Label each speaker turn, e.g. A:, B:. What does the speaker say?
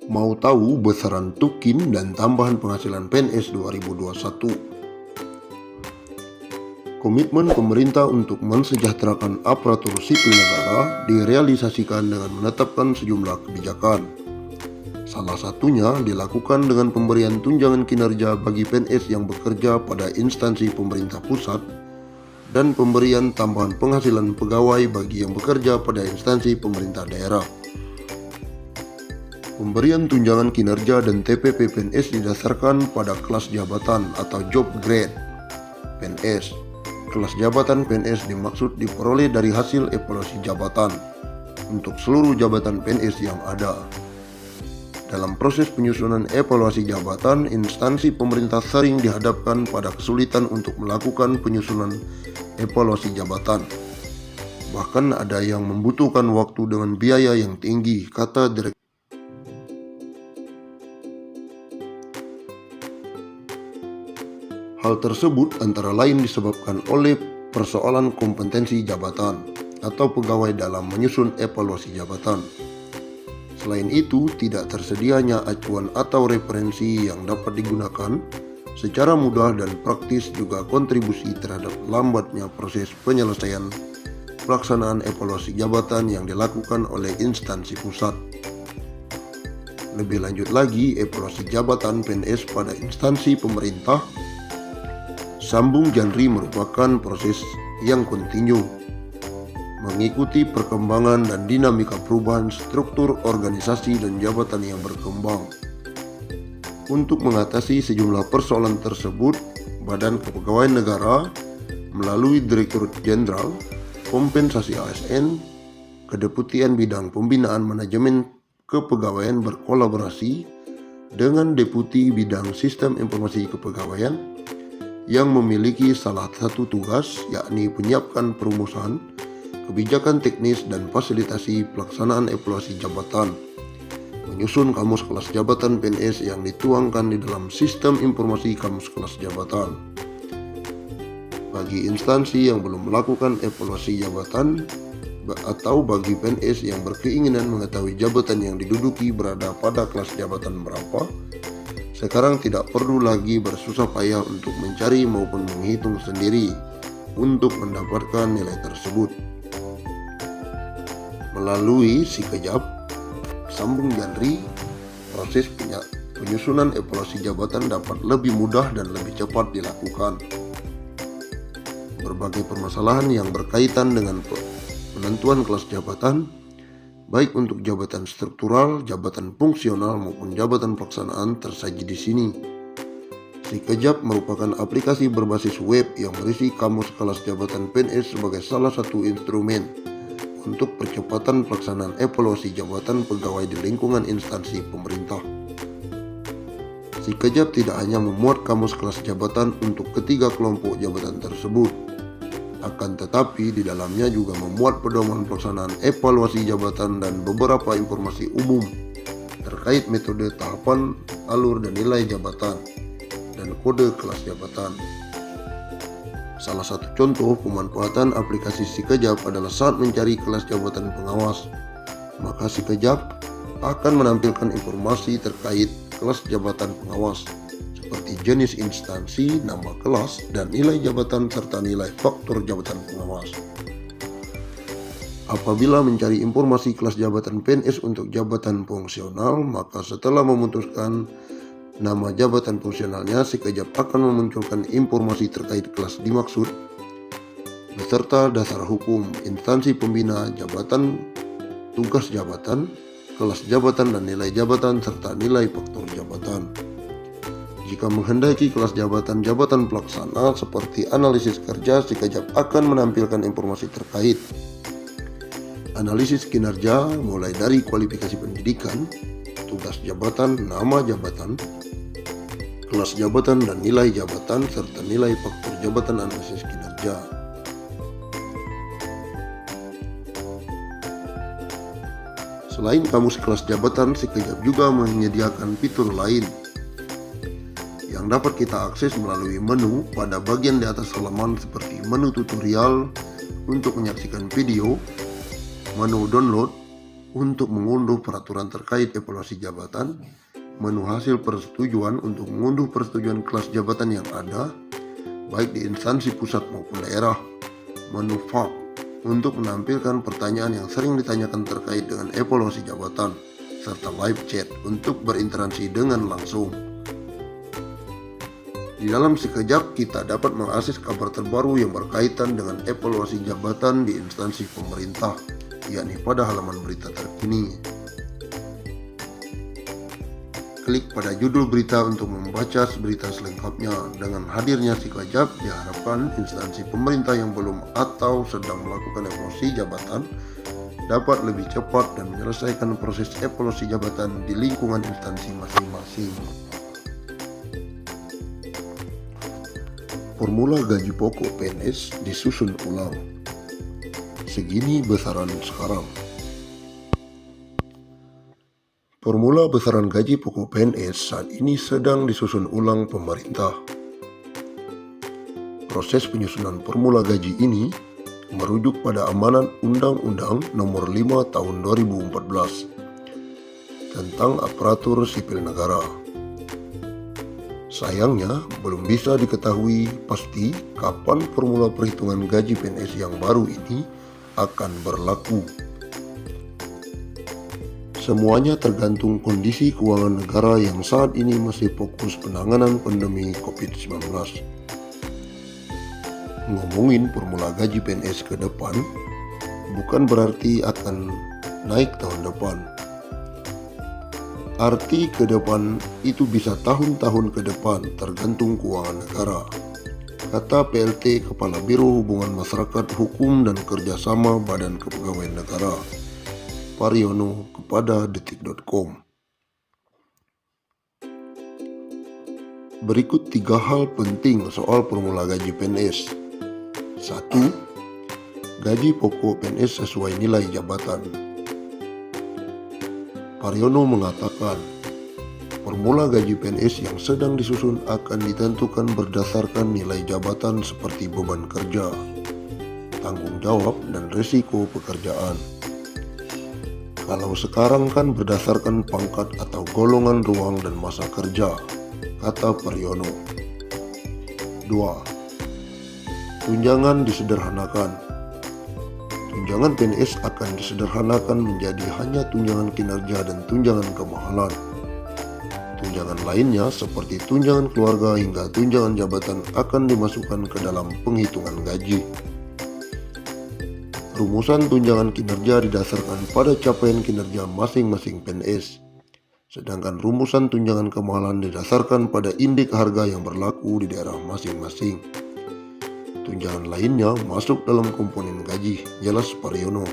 A: Mau tahu besaran tukin dan tambahan penghasilan PNS 2021? Komitmen pemerintah untuk mensejahterakan aparatur sipil negara direalisasikan dengan menetapkan sejumlah kebijakan. Salah satunya dilakukan dengan pemberian tunjangan kinerja bagi PNS yang bekerja pada instansi pemerintah pusat dan pemberian tambahan penghasilan pegawai bagi yang bekerja pada instansi pemerintah daerah. Pemberian tunjangan kinerja dan TPP PNS didasarkan pada kelas jabatan atau job grade PNS. Kelas jabatan PNS dimaksud diperoleh dari hasil evaluasi jabatan untuk seluruh jabatan PNS yang ada. Dalam proses penyusunan evaluasi jabatan, instansi pemerintah sering dihadapkan pada kesulitan untuk melakukan penyusunan evaluasi jabatan. Bahkan ada yang membutuhkan waktu dengan biaya yang tinggi, kata Direktur. Hal tersebut antara lain disebabkan oleh persoalan kompetensi jabatan atau pegawai dalam menyusun evaluasi jabatan. Selain itu, tidak tersedianya acuan atau referensi yang dapat digunakan secara mudah dan praktis juga kontribusi terhadap lambatnya proses penyelesaian pelaksanaan evaluasi jabatan yang dilakukan oleh instansi pusat. Lebih lanjut lagi, evaluasi jabatan PNS pada instansi pemerintah sambung janri merupakan proses yang kontinu, mengikuti perkembangan dan dinamika perubahan struktur organisasi dan jabatan yang berkembang. Untuk mengatasi sejumlah persoalan tersebut, Badan Kepegawaian Negara melalui Direktur Jenderal Kompensasi ASN, Kedeputian Bidang Pembinaan Manajemen Kepegawaian berkolaborasi dengan Deputi Bidang Sistem Informasi Kepegawaian yang memiliki salah satu tugas, yakni menyiapkan perumusan, kebijakan teknis dan fasilitasi pelaksanaan evaluasi jabatan, menyusun kamus kelas jabatan PNS yang dituangkan di dalam sistem informasi kamus kelas jabatan. Bagi instansi yang belum melakukan evaluasi jabatan atau bagi PNS yang berkeinginan mengetahui jabatan yang diduduki berada pada kelas jabatan berapa, sekarang tidak perlu lagi bersusah payah untuk mencari maupun menghitung sendiri untuk mendapatkan nilai tersebut. Melalui Sikejap, sambung janri, proses penyusunan evaluasi jabatan dapat lebih mudah dan lebih cepat dilakukan. Berbagai permasalahan yang berkaitan dengan penentuan kelas jabatan, baik untuk jabatan struktural, jabatan fungsional maupun jabatan pelaksanaan tersaji di sini. Sikejap merupakan aplikasi berbasis web yang berisi kamus kelas jabatan PNS sebagai salah satu instrumen untuk percepatan pelaksanaan evaluasi jabatan pegawai di lingkungan instansi pemerintah. Sikejap tidak hanya memuat kamus kelas jabatan untuk ketiga kelompok jabatan tersebut, akan tetapi di dalamnya juga memuat pedoman pelaksanaan evaluasi jabatan dan beberapa informasi umum terkait metode tahapan, alur dan nilai jabatan, dan kode kelas jabatan. Salah satu contoh pemanfaatan aplikasi Sikejap adalah saat mencari kelas jabatan pengawas. Maka Sikejap akan menampilkan informasi terkait kelas jabatan pengawas, seperti jenis instansi, nama kelas, dan nilai jabatan serta nilai faktor jabatan pengawas. Apabila mencari informasi kelas jabatan PNS untuk jabatan fungsional, maka setelah memutuskan nama jabatan fungsionalnya, Sikejap akan memunculkan informasi terkait kelas dimaksud, beserta dasar hukum, instansi pembina jabatan, tugas jabatan, kelas jabatan dan nilai jabatan, serta nilai faktor jabatan. Jika menghendaki kelas jabatan-jabatan pelaksana seperti analisis kerja, Sikejap akan menampilkan informasi terkait analisis kinerja mulai dari kualifikasi pendidikan, tugas jabatan, nama jabatan, kelas jabatan dan nilai jabatan, serta nilai faktor jabatan analisis kinerja. Selain kamus kelas jabatan, Sikejap juga menyediakan fitur lain yang dapat kita akses melalui menu pada bagian di atas halaman seperti menu tutorial untuk menyaksikan video, menu download, untuk mengunduh peraturan terkait evaluasi jabatan, menu hasil persetujuan untuk mengunduh persetujuan kelas jabatan yang ada, baik di instansi pusat maupun daerah, menu FAQ untuk menampilkan pertanyaan yang sering ditanyakan terkait dengan evaluasi jabatan, serta live chat untuk berinteraksi dengan langsung. Di dalam sekejap kita dapat mengakses kabar terbaru yang berkaitan dengan evaluasi jabatan di instansi pemerintah, yakni pada halaman berita terkini. Klik pada judul berita untuk membaca berita selengkapnya. Dengan hadirnya sekejap, diharapkan instansi pemerintah yang belum atau sedang melakukan evaluasi jabatan dapat lebih cepat dan menyelesaikan proses evaluasi jabatan di lingkungan instansi masing-masing. Formula gaji pokok PNS disusun ulang. Segini besaran sekarang. Formula besaran gaji pokok PNS saat ini sedang disusun ulang pemerintah. Proses penyusunan formula gaji ini merujuk pada amanat Undang-Undang Nomor 5 Tahun 2014 tentang Aparatur Sipil Negara. Sayangnya, belum bisa diketahui pasti kapan formula perhitungan gaji PNS yang baru ini akan berlaku. Semuanya tergantung kondisi keuangan negara yang saat ini masih fokus penanganan pandemi COVID-19. Ngomongin formula gaji PNS ke depan, bukan berarti akan naik tahun depan. Arti ke depan itu bisa tahun-tahun ke depan tergantung keuangan negara, kata PLT Kepala Biro Hubungan Masyarakat Hukum dan Kerjasama Badan Kepegawaian Negara, Pariono, kepada detik.com. Berikut 3 hal penting soal formula gaji PNS. 1. Gaji pokok PNS sesuai nilai jabatan. Pariono mengatakan, formula gaji PNS yang sedang disusun akan ditentukan berdasarkan nilai jabatan seperti beban kerja, tanggung jawab, dan risiko pekerjaan. Kalau sekarang kan berdasarkan pangkat atau golongan ruang dan masa kerja, kata Pariono. 2. Tunjangan disederhanakan. Tunjangan PNS akan disederhanakan menjadi hanya tunjangan kinerja dan tunjangan kemahalan. Tunjangan lainnya seperti tunjangan keluarga hingga tunjangan jabatan akan dimasukkan ke dalam penghitungan gaji. Rumusan tunjangan kinerja didasarkan pada capaian kinerja masing-masing PNS, sedangkan rumusan tunjangan kemahalan didasarkan pada indeks harga yang berlaku di daerah masing-masing. Tunjangan lainnya masuk dalam komponen gaji, jelas Pariono.